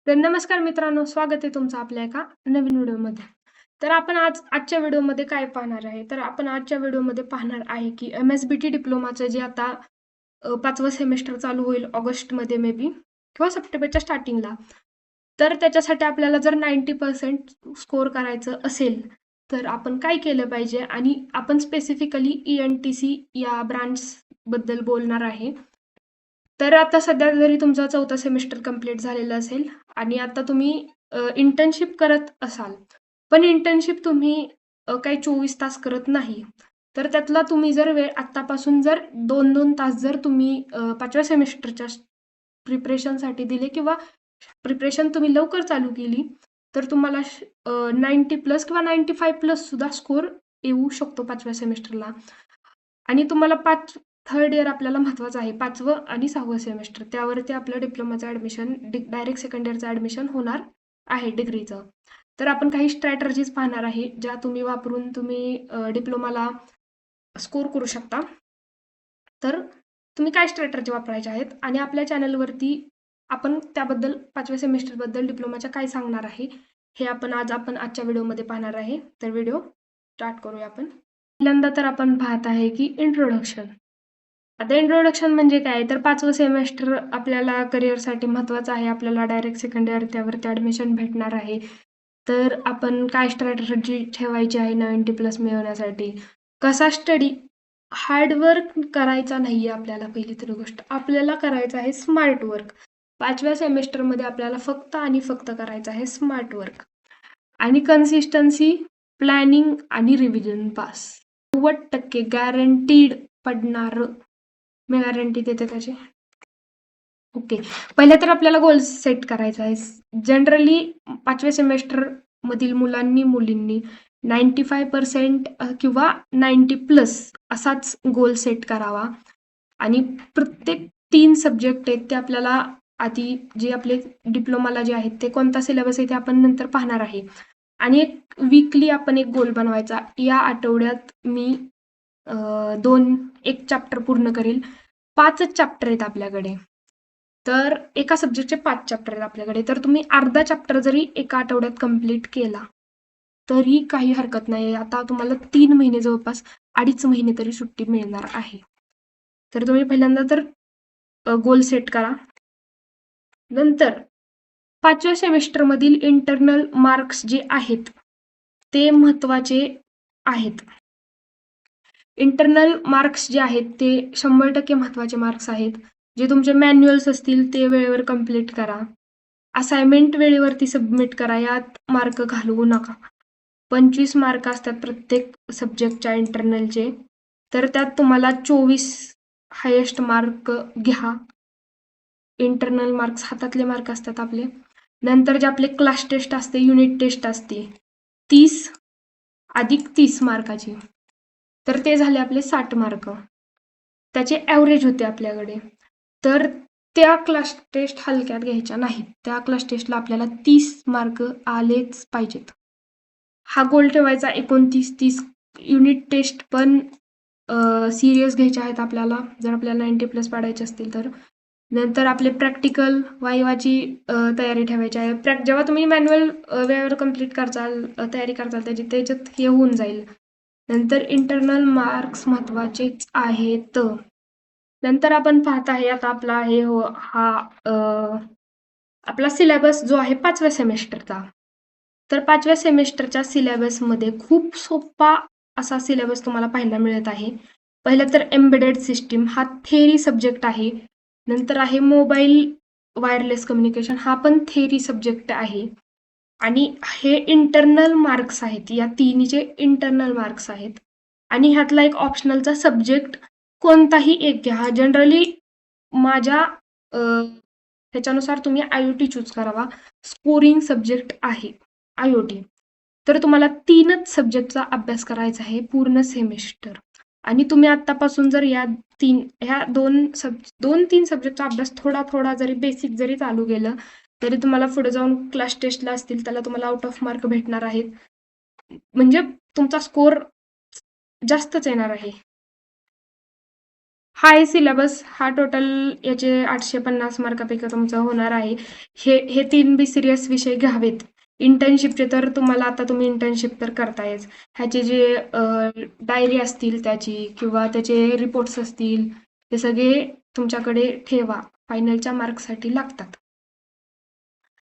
तर नमस्कार मित्रांनो, स्वागत आहे तुमचं आपल्या एका नवीन व्हिडिओमध्ये. तर आपण आजच्या व्हिडिओमध्ये काय पाहणार आहे? तर आपण आजच्या व्हिडिओमध्ये पाहणार आहे की MSBT डिप्लोमाचं जे आता 5वं सेमेस्टर चालू होईल ऑगस्टमध्ये मे बी किंवा सप्टेंबरच्या स्टार्टिंगला. तर त्याच्यासाठी आपल्याला जर 90% स्कोर करायचं असेल, तर आपण काय केलं पाहिजे? आणि आपण स्पेसिफिकली ENTC या ब्रांचबद्दल बोलणार आहे. तर आता सध्या जरी तुमचा 4था सेमेस्टर कंप्लीट झालेला असेल आणि आता तुम्ही इंटर्नशिप करत असाल, पण इंटर्नशिप तुम्ही काही 24 तास करत नाही. तर त्यातला तुम्ही जर वेळ आत्तापासून जर 2-2 तास जर तुम्ही 5व्या सेमेस्टरच्या प्रिपरेशनसाठी दिले किंवा प्रिपरेशन तुम्ही लवकर चालू केली, तर तुम्हाला 90+ किंवा 95+ सुद्धा स्कोर येऊ शकतो 5व्या सेमेस्टरला. आणि तुम्हाला थर्ड इयर आपल्याला महत्त्वाचं आहे. 5वं आणि 6वं सेमेस्टर. त्यावरती आपलं डिप्लोमाचं ॲडमिशन डायरेक्ट सेकंड इयरचं ॲडमिशन होणार आहे डिग्रीचं. तर आपण काही स्ट्रॅटर्जीज पाहणार आहे, ज्या तुम्ही वापरून तुम्ही डिप्लोमाला स्कोर करू शकता. तर तुम्ही काय स्ट्रॅटर्जी वापरायच्या आहेत आणि आपल्या चॅनलवरती आपण त्याबद्दल 5व्या सेमेस्टरबद्दल डिप्लोमाच्या काय सांगणार आहे, हे आपण आजच्या व्हिडिओमध्ये पाहणार आहे. तर व्हिडिओ स्टार्ट करूया आपण. पहिल्यांदा तर आपण पाहत आहे की इंट्रोडक्शन. आता इंट्रोडक्शन म्हणजे काय? तर 5वं सेमेस्टर आपल्याला करिअरसाठी महत्त्वाचं आहे. आपल्याला डायरेक्ट सेकंड इयर त्यावरती ॲडमिशन भेटणार आहे. तर आपण काय स्ट्रॅटर्जी ठेवायची आहे 90+ मिळवण्यासाठी? कसा स्टडी? हार्डवर्क करायचा नाही आहे आपल्याला, पहिली तर गोष्ट. आपल्याला करायचं आहे स्मार्ट वर्क. 5व्या सेमेस्टरमध्ये आपल्याला फक्त आणि फक्त करायचं आहे स्मार्ट वर्क. आणि कन्सिस्टन्सी, प्लॅनिंग आणि रिव्हिजन पास. 90% गॅरंटीड पडणार. मी गॅरंटी देते त्याची. ओके. पहिले तर आपल्याला गोल सेट करायचा आहे. जनरली 5व्या सेमेस्टरमधील मुलींनी 95% किंवा 90+ असाच गोल सेट करावा. आणि प्रत्येक 3 सब्जेक्ट आहेत ते आपल्याला आधी जे आपले डिप्लोमाला जे आहेत ते कोणता सिलेबस आहे ते आपण नंतर पाहणार आहे. आणि एक वीकली आपण एक गोल बनवायचा. या आठवड्यात मी एक चॅप्टर पूर्ण करेल. 5च चॅप्टर आहेत आपल्याकडे. तर एका सब्जेक्टचे 5 चॅप्टर आहेत आपल्याकडे. तर तुम्ही अर्धा चॅप्टर जरी एका आठवड्यात कंप्लीट केला, तरी काही हरकत नाही. आता तुम्हाला 3 महिने, जवळपास 2.5 महिने तरी सुट्टी मिळणार आहे. तर तुम्ही पहिल्यांदा तर गोल सेट करा. नंतर 5व्या सेमेस्टरमधील इंटरनल मार्क्स जे आहेत ते महत्त्वाचे आहेत. इंटरनल मार्क्स जे आहेत ते 100% महत्त्वाचे मार्क्स आहेत. जे तुमचे मॅन्युअल्स असतील ते वेळेवर कंप्लीट करा. असाइनमेंट वेळेवरती सबमिट करा. यात मार्क घालवू नका. 25 मार्क असतात प्रत्येक सब्जेक्टच्या इंटरनलचे. तर त्यात तुम्हाला 24 हायेस्ट मार्क घ्या. इंटरनल मार्क्स हातातले मार्क असतात आपले. नंतर जे आपले क्लास टेस्ट असते, युनिट टेस्ट असते 30 अधिक 30 मार्काची. तर ते झाले आपले 60 मार्क. त्याचे ॲव्हरेज होते आपल्याकडे. तर त्या क्लास टेस्ट हलक्यात घ्यायच्या नाहीत. त्या क्लास टेस्टला आपल्याला 30 मार्क आलेच पाहिजेत. हा गोल ठेवायचा. 29-30 युनिट टेस्ट पण सिरियस घ्यायचे आहेत आपल्याला, जर आपल्याला 90+ पाडायचे असतील तर. नंतर आपले प्रॅक्टिकल वायवाची तयारी ठेवायची आहे. जेव्हा तुम्ही मॅन्युअल वेळेवर कंप्लीट करचाल, तयारी करचाल त्याच्यात हे होऊन जाईल. नंतर इंटरनल मार्क्स महत्त्वाचेच आहेत. नंतर आपण पाहत आहे आता आपला आहे आपला सिलेबस जो आहे 5व्या सेमेस्टरचा. तर 5व्या सेमेस्टरच्या सिलेबसमध्ये खूप सोपा असा सिलेबस तुम्हाला पाहायला मिळत आहे. पहिलं तर एम्बेडेड सिस्टीम हा थेरी सब्जेक्ट आहे. नंतर आहे मोबाईल वायरलेस कम्युनिकेशन, हा पण थेरी सब्जेक्ट आहे. आणि हे इंटरनल मार्क्स आहेत. या तिन्हीचे इंटरनल मार्क्स आहेत. आणि ह्यातला एक ऑप्शनलचा सब्जेक्ट कोणताही एक घ्या. जनरली माझ्या ह्याच्यानुसार तुम्ही IoT चूज करावा. स्कोरिंग सब्जेक्ट आहे IoT. तर तुम्हाला 3च सब्जेक्टचा अभ्यास करायचा आहे पूर्ण सेमेस्टर. आणि तुम्ही आत्तापासून जर ह्या 2-3 सब्जेक्टचा अभ्यास थोडा जरी बेसिक जरी चालू केलं, तरी तुम्हाला पुढे जाऊन क्लास टेस्टला असतील त्याला तुम्हाला आउट ऑफ मार्क भेटणार आहेत. म्हणजे तुमचा स्कोर जास्तच येणार आहे. हा आहे सिलेबस. हा टोटल याचे 850 मार्कापैकी तुमचा होणार आहे. हे 3 बी सिरियस विषय घ्यावेत. इंटर्नशिपचे तर तुम्हाला आता तुम्ही इंटर्नशिप तर करतायच. ह्याचे जे डायरी असतील त्याची किंवा त्याचे रिपोर्ट्स असतील ते सगळे तुमच्याकडे ठेवा. फायनलच्या मार्कसाठी लागतात.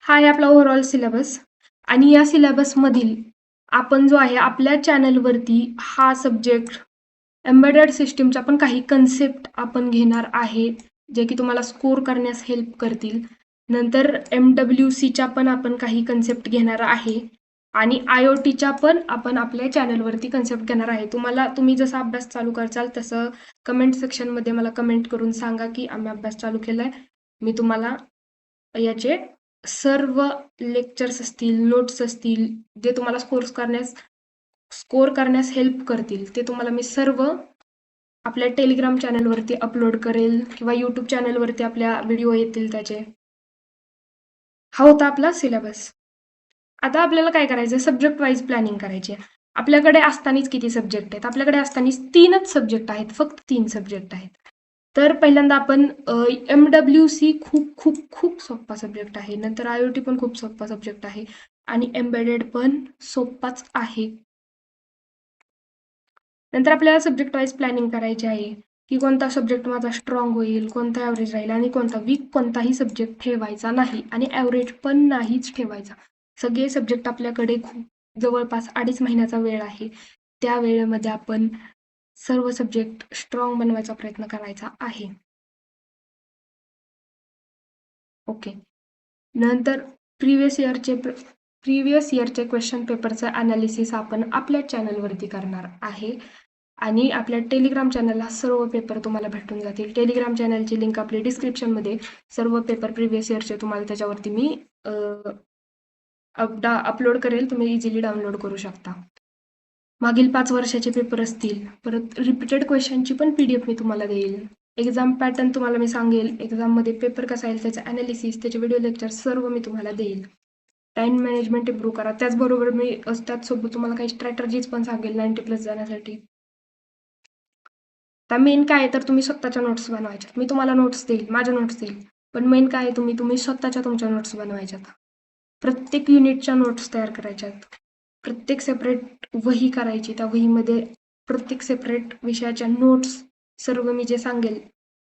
हा आहे आपला ओव्हरऑल सिलेबस आणि या सिलेबसमधील आपण जो आहे आपल्या चॅनलवरती हा सब्जेक्ट एम्बेडेड सिस्टीमच्या पण काही कन्सेप्ट आपण घेणार आहे जे की तुम्हाला स्कोर करण्यास हेल्प करतील. नंतर MWCच्या पण आपण काही कन्सेप्ट घेणार आहे आणि IoTच्या पण आपण आपल्या चॅनलवरती कन्सेप्ट घेणार आहे. तुम्ही जसा अभ्यास चालू करचाल तसं कमेंट सेक्शनमध्ये मला कमेंट करून सांगा की आम्ही अभ्यास चालू केलाय. मी तुम्हाला याचे सर्व लेक्चर्स असतील, नोट्स असतील, जे तुम्हाला स्कोर करण्यास हेल्प करतील ते तुम्हाला मी सर्व आपल्या टेलिग्राम चॅनलवरती अपलोड करेल किंवा यूट्यूब चॅनलवरती आपल्या व्हिडिओ येतील त्याचे. हा होता आपला सिलेबस. आता आपल्याला काय करायचं, सब्जेक्ट वाईज प्लॅनिंग करायची आहे. आपल्याकडे असतानाच किती सब्जेक्ट आहेत? आपल्याकडे असतानाच 3च सब्जेक्ट आहेत, फक्त 3 सब्जेक्ट आहेत. तर पहिल्यांदा आपण MWC खूप खूप खूप सोपा सब्जेक्ट आहे. नंतर IoT पण खूप सोपा सब्जेक्ट आहे आणि एम्बेडेड पण सोपाच आहे. नंतर आपल्याला सब्जेक्ट वाईज प्लॅनिंग करायची आहे की कोणता सब्जेक्ट माझा स्ट्रॉंग होईल, कोणता ॲव्हरेज राहील आणि कोणता वीक. कोणताही सब्जेक्ट ठेवायचा नाही आणि ॲव्हरेज पण नाहीच ठेवायचा. सगळे सब्जेक्ट आपल्याकडे खूप जवळपास 2.5 महिन्याचा वेळ आहे. त्या वेळेमध्ये आपण सर्व सब्जेक्ट स्ट्रॉंग बनवायचा प्रयत्न करायचा आहे. ओके. नंतर प्रिव्हियस इयरचे क्वेश्चन पेपरचं अनालिसिस आपण आपल्या चॅनलवरती करणार आहे आणि आपल्या टेलिग्राम चॅनलला सर्व पेपर तुम्हाला भेटून जातील. टेलिग्राम चॅनलची लिंक आपली डिस्क्रिप्शनमध्ये. सर्व पेपर प्रिव्हियस इयरचे तुम्हाला त्याच्यावरती मी अपलोड करेल, तुम्ही इझिली डाउनलोड करू शकता. मागील 5 वर्षाचे पेपर असतील, परत रिपीटेड क्वेश्चनची पण PDF मी तुम्हाला देईल. एक्झाम पॅटर्न तुम्हाला मी सांगेल, एक्झाममध्ये पेपर कसा येईल त्याचं अनालिसिस, त्याचे व्हिडिओ लेक्चर सर्व मी तुम्हाला देईल. टाइम मॅनेजमेंट इम्प्रूव्ह करा. त्याचबरोबर मी त्याचसोबत तुम्हाला काही स्ट्रॅटर्जीज पण सांगेल 90+ जाण्यासाठी. आता मेन काय आहे तर तुम्ही स्वतःच्या नोट्स बनवायच्या. मी तुम्हाला नोट्स देईल, माझ्या नोट्स देईल, पण मेन काय आहे तुम्ही स्वतःच्या तुमच्या नोट्स बनवायच्यात. प्रत्येक युनिटच्या नोट्स तयार करायच्यात. प्रत्येक सेपरेट वही करायची. त्या वहीमध्ये प्रत्येक सेपरेट विषयाच्या नोट्स सर्व मी जे सांगेल,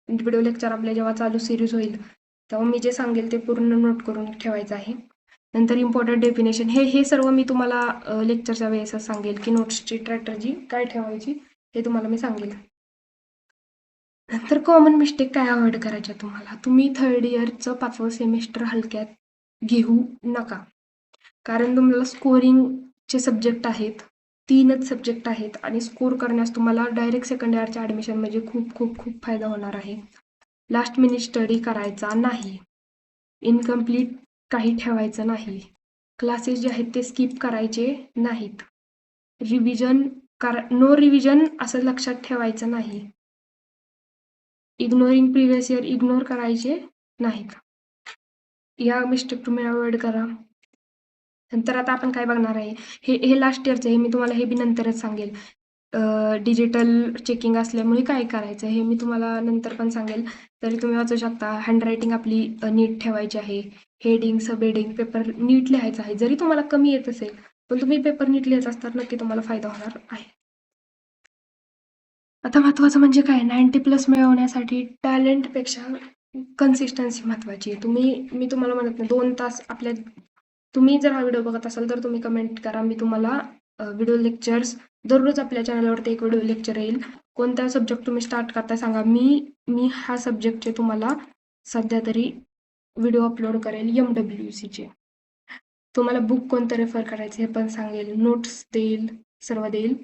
व्हिडिओ लेक्चर आपल्या जेव्हा चालू सिरीज होईल तेव्हा मी जे सांगेल ते पूर्ण नोट करून ठेवायचं आहे. नंतर इम्पॉर्टंट डेफिनेशन हे सर्व मी तुम्हाला लेक्चरच्या वेळेसच सांगेल की नोट्सची स्ट्रॅटर्जी काय ठेवायची हे तुम्हाला मी सांगेल. नंतर कॉमन मिस्टेक काय अवॉइड करायच्या तुम्हाला. तुम्ही 3rd इयरचं 5वं सेमिस्टर हलक्यात घेऊ नका. कारण तुम्हाला स्कोरिंगचे सब्जेक्ट आहेत, 3च सब्जेक्ट आहेत आणि स्कोर करण्यास तुम्हाला डायरेक्ट 2nd इयरच्या ॲडमिशन म्हणजे खूप खूप खूप फायदा होणार आहे. लास्ट मिनिट स्टडी करायचा नाही. इनकम्प्लीट काही ठेवायचं नाही. क्लासेस जे आहेत ते स्किप करायचे नाहीत. नो रिव्हिजन असं लक्षात ठेवायचं नाही. इग्नोरिंग प्रिव्हियस इयर इग्नोर करायचे नाहीत. या मिस्टेक तुम्ही अवॉइड करा. नंतर आता आपण काय बघणार आहे, हे लास्ट इयरचं हे मी तुम्हाला हे बी नंतरच सांगेल. डिजिटल चेकिंग असल्यामुळे काय करायचं हे मी तुम्हाला नंतर पण सांगेल. तरी तुम्ही वाचू शकता. हँडरायटिंग आपली नीट ठेवायची आहे. हेडिंग सब हेडिंग पेपर नीट लिहायचा आहे. जरी तुम्हाला कमी येत असेल पण तुम्ही पेपर नीट लिहायचा असतात नक्की तुम्हाला फायदा होणार आहे. आता महत्त्वाचं म्हणजे काय, 90+ मिळवण्यासाठी टॅलेंटपेक्षा कन्सिस्टन्सी महत्त्वाची आहे. मी तुम्हाला म्हणत नाही 2 तास तुम्ही जर हा व्हिडिओ बघत असाल तर तुम्ही कमेंट करा. मी तुम्हाला व्हिडिओ लेक्चर्स दररोज आपल्या चॅनलवरती एक व्हिडिओ लेक्चर येईल. कोणता सब्जेक्ट तुम्ही स्टार्ट करता सांगा. मी हा सब्जेक्टचे तुम्हाला सध्या तरी व्हिडिओ अपलोड करेल MWCचे. तुम्हाला बुक कोणतं रेफर करायचं हे पण सांगेल, नोट्स देईल, सर्व देईल.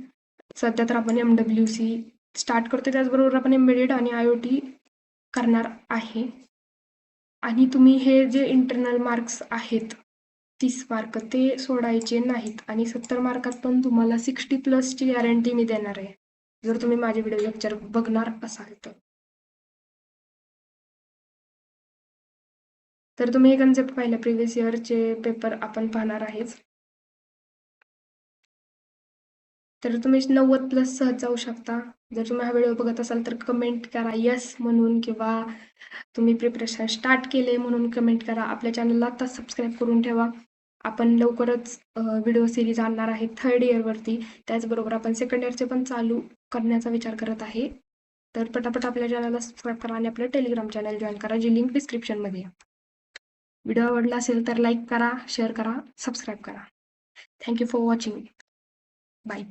सध्या तर आपण MWC स्टार्ट करतो, त्याचबरोबर आपण एम्बेडेड आणि IoT करणार आहे. आणि तुम्ही हे जे इंटरनल मार्क्स आहेत 30 मार्क ते सोडायचे नाहीत आणि 70 मार्कात पण तुम्हाला 60+ गॅरंटी मी देणार आहे जर तुम्ही माझे व्हिडिओ लेक्चर बघणार असाल तर तुम्ही हे कन्सेप्ट पाहिलं. प्रिव्हियस इयरचे पेपर आपण पाहणार आहेच. तर तुम्ही 90+ सहज जाऊ शकता. जर तुम्ही हा व्हिडिओ बघत असाल तर कमेंट करा येस म्हणून, किंवा तुम्ही प्रिपरेशन स्टार्ट केले म्हणून कमेंट करा. आपल्या चॅनलला आता सबस्क्राईब करून ठेवा. आपण लवकरच व्हिडिओ सिरीज आणणार आहे 3rd इयरवरती. त्याचबरोबर आपण 2nd इयरचे पण चालू करण्याचा विचार करत आहे. तर पटापट आपल्या चॅनलला सबस्क्राईब करा आणि आपलं टेलिग्राम चॅनल जॉईन करा, जी लिंक डिस्क्रिप्शनमध्ये आहे. व्हिडिओ आवडला असेल तर लाईक करा, शेअर करा, सबस्क्राईब करा. Thank you for watching. बाय.